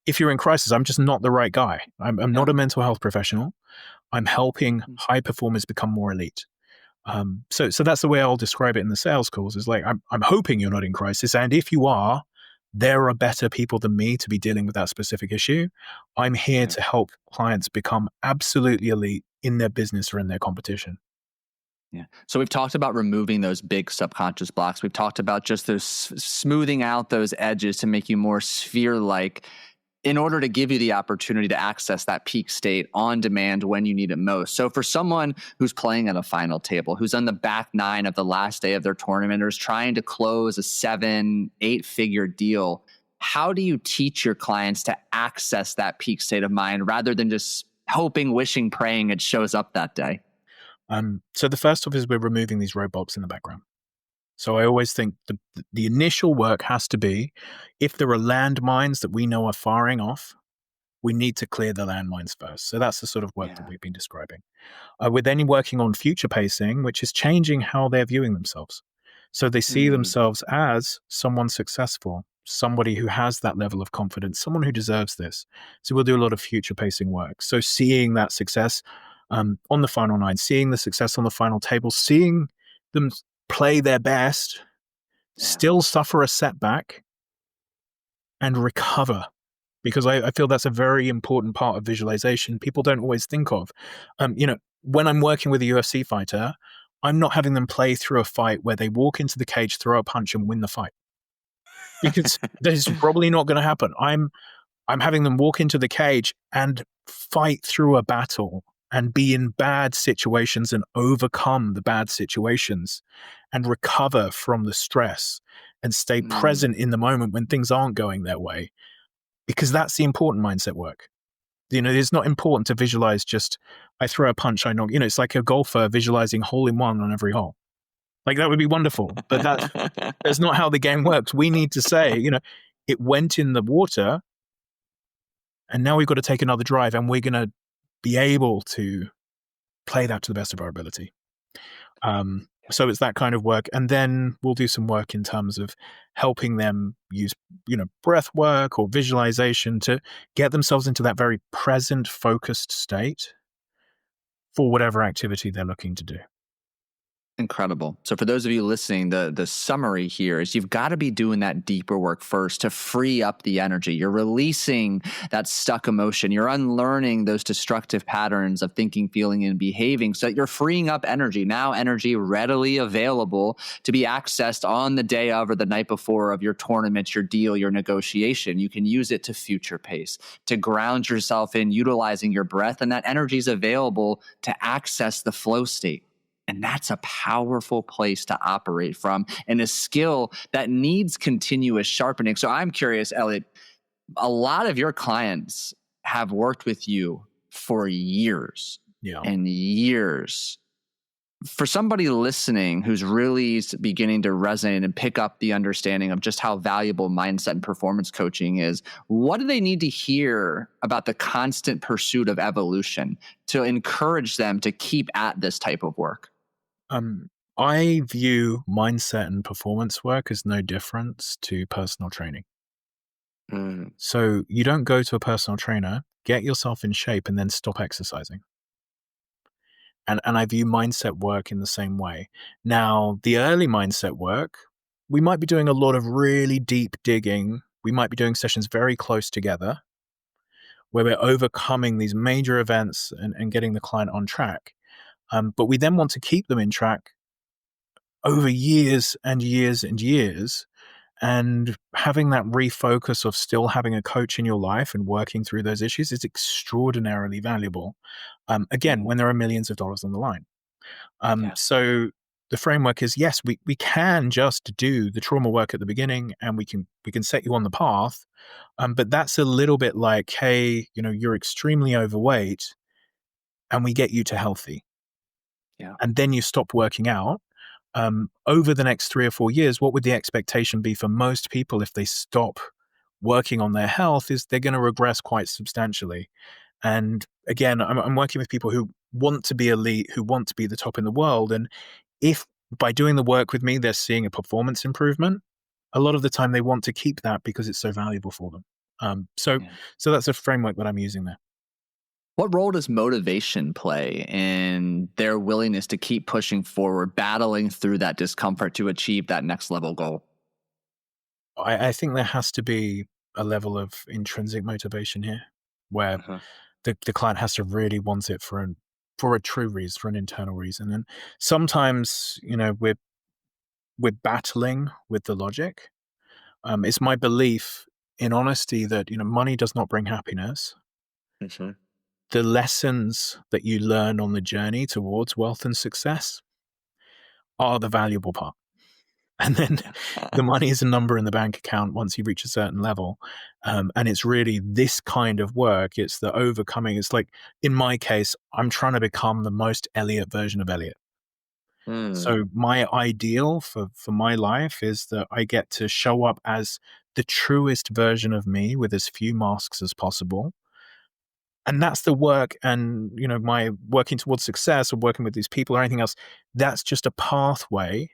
If you're in crisis, I'm just not the right guy. I'm Yeah. not a mental health professional. I'm helping high performers become more elite. So that's the way I'll describe it in the sales calls. Is like I'm hoping you're not in crisis, and if you are, there are better people than me to be dealing with that specific issue. I'm here Yeah. to help clients become absolutely elite in their business or in their competition. Yeah. So we've talked about removing those big subconscious blocks. We've talked about just those smoothing out those edges to make you more sphere-like in order to give you the opportunity to access that peak state on demand when you need it most. So for someone who's playing at a final table, who's on the back nine of the last day of their tournament, or is trying to close a 7-8 figure deal, how do you teach your clients to access that peak state of mind rather than just hoping, wishing, praying it shows up that day? So the first off is we're removing these roadblocks in the background. So I always think the initial work has to be, if there are landmines that we know are firing off, we need to clear the landmines first. So that's the sort of work that Yeah. we've been describing. We're then working on future pacing, which is changing how they're viewing themselves. So they see Mm. themselves as someone successful, somebody who has that level of confidence, someone who deserves this. So we'll do a lot of future pacing work. So seeing that success on the final nine, seeing the success on the final table, seeing them play their best, Yeah. still suffer a setback and recover, because I feel that's a very important part of visualization people don't always think of. When I'm working with a UFC fighter, I'm not having them play through a fight where they walk into the cage, throw a punch, and win the fight, because that is probably not going to happen. I'm having them walk into the cage and fight through a battle and be in bad situations and overcome the bad situations and recover from the stress and stay Mm. present in the moment when things aren't going their way, because that's the important mindset work. It's not important to visualize just, I throw a punch, I knock. It's like a golfer visualizing hole in one on every hole. Like, that would be wonderful, but that's not how the game works. We need to say, it went in the water and now we've got to take another drive and we're going to be able to play that to the best of our ability. So it's that kind of work. And then we'll do some work in terms of helping them use, breath work or visualization to get themselves into that very present, focused state for whatever activity they're looking to do. Incredible. So for those of you listening, the summary here is you've got to be doing that deeper work first to free up the energy. You're releasing that stuck emotion. You're unlearning those destructive patterns of thinking, feeling, and behaving so that you're freeing up energy. Now energy readily available to be accessed on the day of or the night before of your tournament, your deal, your negotiation. You can use it to future pace, to ground yourself in utilizing your breath, and that energy is available to access the flow state. And that's a powerful place to operate from, and a skill that needs continuous sharpening. So I'm curious, Elliot, a lot of your clients have worked with you for years Yeah. and years. For somebody listening who's really beginning to resonate and pick up the understanding of just how valuable mindset and performance coaching is, what do they need to hear about the constant pursuit of evolution to encourage them to keep at this type of work? I view mindset and performance work as no difference to personal training. Mm, So you don't go to a personal trainer, get yourself in shape, and then stop exercising. And I view mindset work in the same way. Now, the early mindset work, we might be doing a lot of really deep digging. We might be doing sessions very close together where we're overcoming these major events and getting the client on track. But we then want to keep them in track over years and years and years. And having that refocus of still having a coach in your life and working through those issues is extraordinarily valuable. Again, mm, when there are millions of dollars on the line. yeah. So the framework is, yes, we can just do the trauma work at the beginning and we can set you on the path. But that's a little bit like, hey, you're extremely overweight and we get you to healthy. Yeah. And then you stop working out. Over the next 3 or 4 years, what would the expectation be for most people if they stop working on their health is they're going to regress quite substantially. And again, I'm working with people who want to be elite, who want to be the top in the world. And if by doing the work with me, they're seeing a performance improvement, a lot of the time they want to keep that because it's so valuable for them. Um, so, Yeah. so that's a framework that I'm using there. What role does motivation play in their willingness to keep pushing forward, battling through that discomfort to achieve that next level goal? I think there has to be a level of intrinsic motivation here where Uh-huh. the client has to really want it for a true reason, for an internal reason. And sometimes, we're battling with the logic. It's my belief in honesty that, money does not bring happiness. Mhm. The lessons that you learn on the journey towards wealth and success are the valuable part. And then Yeah. the money is a number in the bank account once you reach a certain level. And it's really this kind of work. It's the overcoming. It's like, in my case, I'm trying to become the most Elliot version of Elliot. Mm, So my ideal for my life is that I get to show up as the truest version of me with as few masks as possible. And that's the work. And, my working towards success or working with these people or anything else, that's just a pathway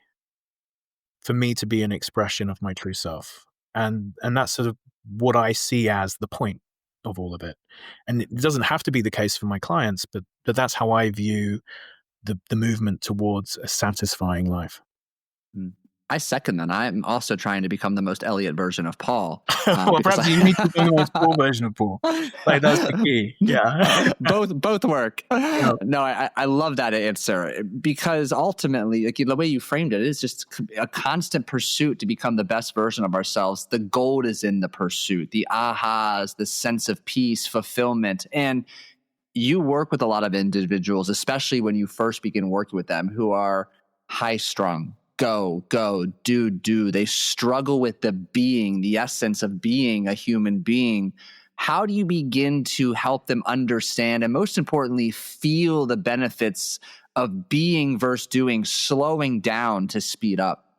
for me to be an expression of my true self. And that's sort of what I see as the point of all of it. And it doesn't have to be the case for my clients, but that's how I view the movement towards a satisfying life. mm. I second that. I'm also trying to become the most Elliot version of Paul, Well, because perhaps you need to become the most Paul version of Paul. Like that's the key. Yeah. both work. Yeah. No, I love that answer because ultimately, like the way you framed it is just a constant pursuit to become the best version of ourselves. The gold is in the pursuit, the ahas, the sense of peace, fulfillment, and you work with a lot of individuals, especially when you first begin working with them, who are high strung. Go, do. They struggle with the essence of being a human being. How do you begin to help them understand and, most importantly, feel the benefits of being versus doing, slowing down to speed up?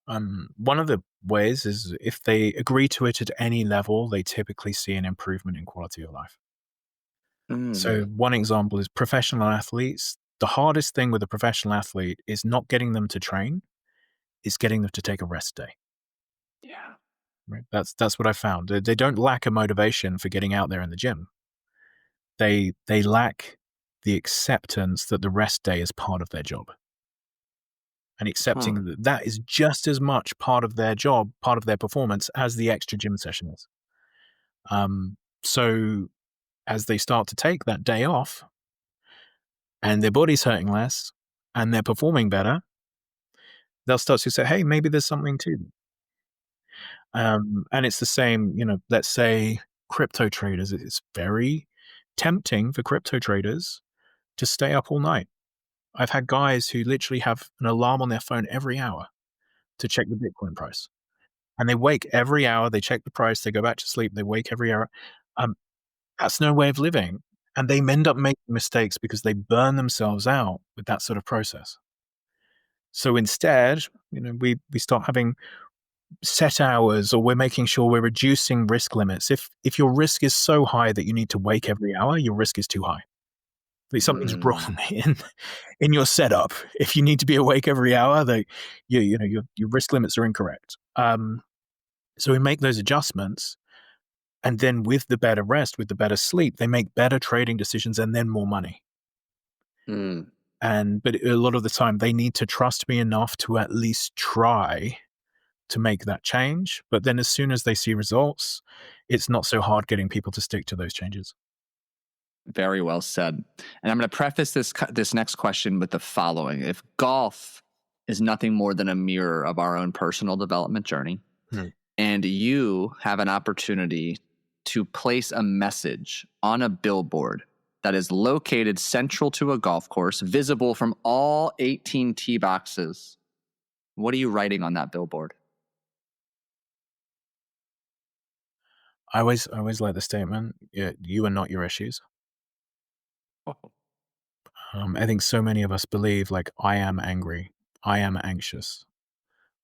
One of the ways is if they agree to it at any level, they typically see an improvement in quality of life. So Mm, one example is professional athletes. The hardest thing with a professional athlete is not getting them to train, it's getting them to take a rest day. yeah. Right? That's what I found. They don't lack a motivation for getting out there in the gym. They lack the acceptance that the rest day is part of their job. And Huh. accepting that that is just as much part of their job, part of their performance as the extra gym session is. So as they start to take that day off and their body's hurting less and they're performing better, they'll start to say, hey, maybe there's something to them. And it's the same, let's say crypto traders. It's very tempting for crypto traders to stay up all night. I've had guys who literally have an alarm on their phone every hour to check the Bitcoin price. And they wake every hour, they check the price, they go back to sleep, they wake every hour. Um, that's no way of living. And they end up making mistakes because they burn themselves out with that sort of process. So instead, we start having set hours, or we're making sure we're reducing risk limits. If your risk is so high that you need to wake every hour, your risk is too high. Like something's Mm, wrong in your setup. If you need to be awake every hour, your risk limits are incorrect. So we make those adjustments, And then with the better rest, with the better sleep, they make better trading decisions and then more money. Mm. But a lot of the time they need to trust me enough to at least try to make that change. But then as soon as they see results, it's not so hard getting people to stick to those changes. Very well said. And I'm going to preface this next question with the following. If golf is nothing more than a mirror of our own personal development journey, and you have an opportunity to place a message on a billboard that is located central to a golf course, visible from all 18 tee boxes, what are you writing on that billboard? I always like the statement, you are not your issues. Oh. I think so many of us believe, like, I am angry, I am anxious,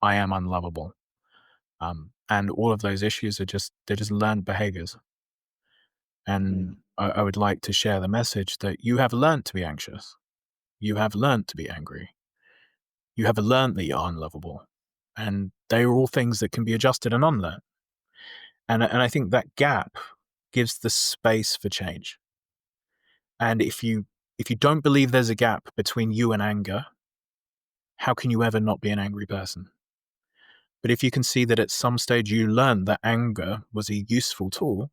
I am unlovable. And all of those issues they're just learned behaviors. And I would like to share the message that you have learned to be anxious. You have learned to be angry. You have learned that you're unlovable. And they are all things that can be adjusted and unlearned. And I think that gap gives the space for change. And if you don't believe there's a gap between you and anger, how can you ever not be an angry person? But if you can see that at some stage you learned that anger was a useful tool,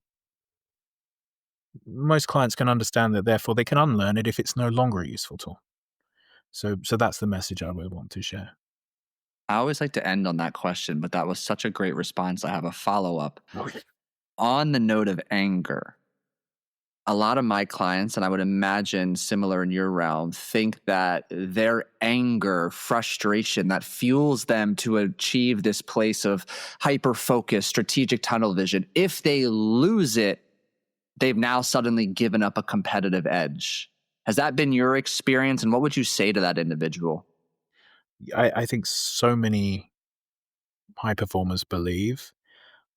most clients can understand that therefore they can unlearn it if it's no longer a useful tool. So that's the message I would want to share. I always like to end on that question, but that was such a great response. I have a follow-up. On the note of anger, a lot of my clients, and I would imagine similar in your realm, think that their anger, frustration that fuels them to achieve this place of hyper-focus, strategic tunnel vision, if they lose it, they've now suddenly given up a competitive edge. Has that been your experience? And what would you say to that individual? I think so many high performers believe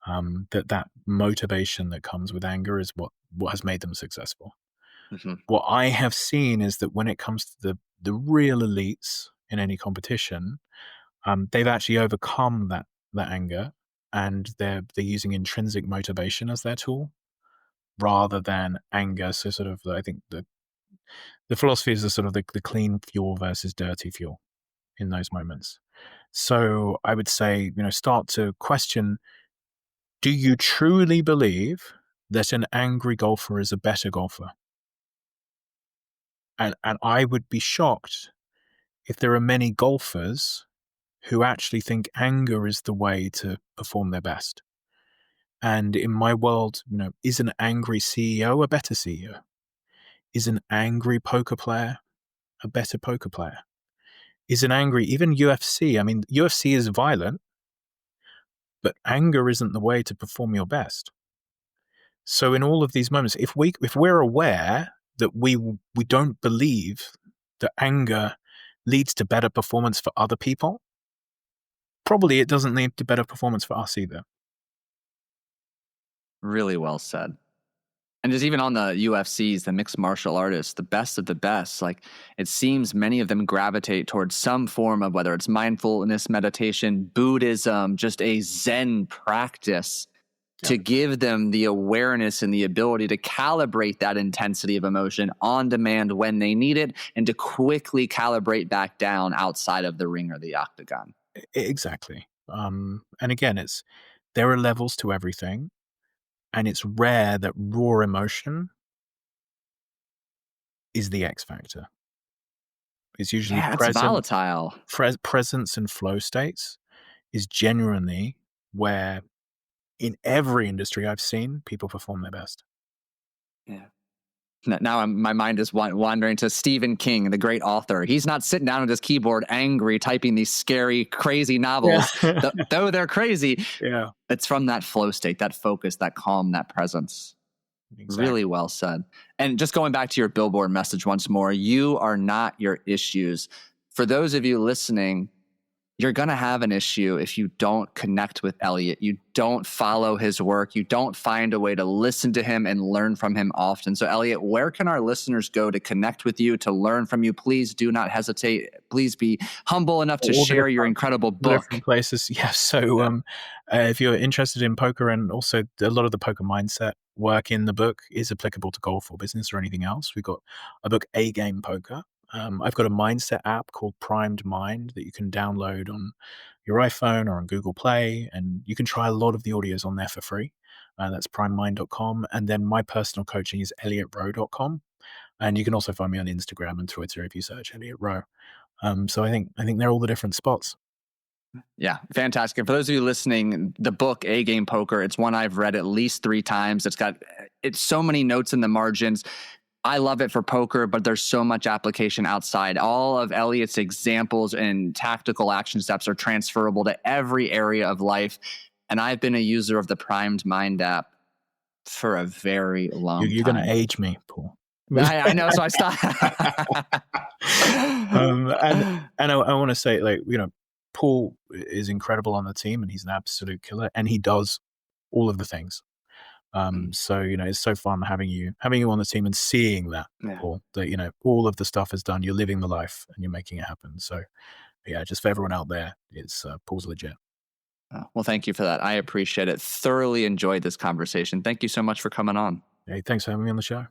that motivation that comes with anger is what has made them successful. Mm-hmm. What I have seen is that when it comes to the real elites in any competition, they've actually overcome that anger, and they're using intrinsic motivation as their tool rather than anger. So sort of, I think the philosophy is the sort of the clean fuel versus dirty fuel in those moments. So I would say, start to question, do you truly believe that an angry golfer is a better golfer? And I would be shocked if there are many golfers who actually think anger is the way to perform their best. And in my world, is an angry CEO a better CEO? Is an angry poker player a better poker player? Is an angry, even UFC, I mean, UFC is violent, but anger isn't the way to perform your best. So in all of these moments, if we're aware that we don't believe that anger leads to better performance for other people, probably it doesn't lead to better performance for us either. Really well said. And just even on the UFCs, the mixed martial artists, the best of the best, like it seems many of them gravitate towards some form of, whether it's mindfulness, meditation, Buddhism, just a Zen practice to give them the awareness and the ability to calibrate that intensity of emotion on demand when they need it, and to quickly calibrate back down outside of the ring or the octagon. Exactly. And again, there are levels to everything. And it's rare that raw emotion is the X factor. It's usually It's volatile. Presence and flow states is genuinely where, in every industry I've seen, people perform their best. Yeah. Now my mind is wandering to Stephen King, the great author. He's not sitting down at his keyboard angry, typing these scary, crazy novels, though they're crazy. Yeah. It's from that flow state, that focus, that calm, that presence. Exactly. Really well said. And just going back to your billboard message once more, you are not your issues. For those of you listening, you're going to have an issue if you don't connect with Elliot. You don't follow his work. You don't find a way to listen to him and learn from him often. So, Elliot, where can our listeners go to connect with you, to learn from you? Please do not hesitate. Please be humble enough to share your incredible book. Different places. Yeah. So if you're interested in poker, and also a lot of the poker mindset work in the book is applicable to golf or business or anything else. We've got a book, A Game Poker. I've got a mindset app called Primed Mind that you can download on your iPhone or on Google Play, and you can try a lot of the audios on there for free. That's primemind.com. And then my personal coaching is elliotroe.com. And you can also find me on Instagram and Twitter if you search Elliot Roe. So I think they're all the different spots. Yeah, fantastic. And for those of you listening, the book, A Game Poker, it's one I've read at least 3 times. It's so many notes in the margins. I love it for poker, but there's so much application outside. All of Elliot's examples and tactical action steps are transferable to every area of life. And I've been a user of the Primed Mind app for a very long time. You're going to age me, Paul. I know, so I stopped. And I want to say, Paul is incredible on the team, and he's an absolute killer, and he does all of the things. So, it's so fun having you on the team and seeing that, Paul, that, all of the stuff is done. You're living the life and you're making it happen. So yeah, just for everyone out there, it's Paul's legit. Well, thank you for that. I appreciate it. Thoroughly enjoyed this conversation. Thank you so much for coming on. Hey, thanks for having me on the show.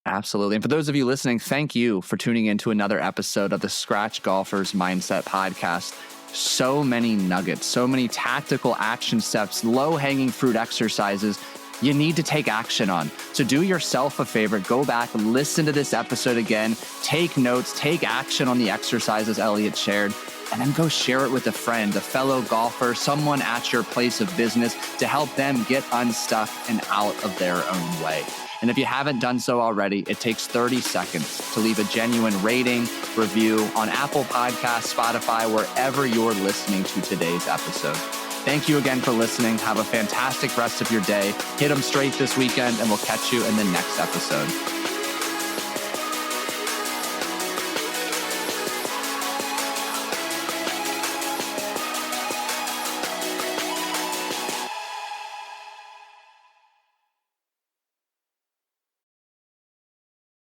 Absolutely. And for those of you listening, thank you for tuning in to another episode of the Scratch Golfer's Mindset Podcast. So many nuggets, so many tactical action steps, low-hanging fruit exercises you need to take action on. So do yourself a favor, go back, listen to this episode again, take notes, take action on the exercises Elliot shared, and then go share it with a friend, a fellow golfer, someone at your place of business to help them get unstuck and out of their own way. And if you haven't done so already, it takes 30 seconds to leave a genuine rating, review on Apple Podcasts, Spotify, wherever you're listening to today's episode. Thank you again for listening. Have a fantastic rest of your day. Hit them straight this weekend, and we'll catch you in the next episode.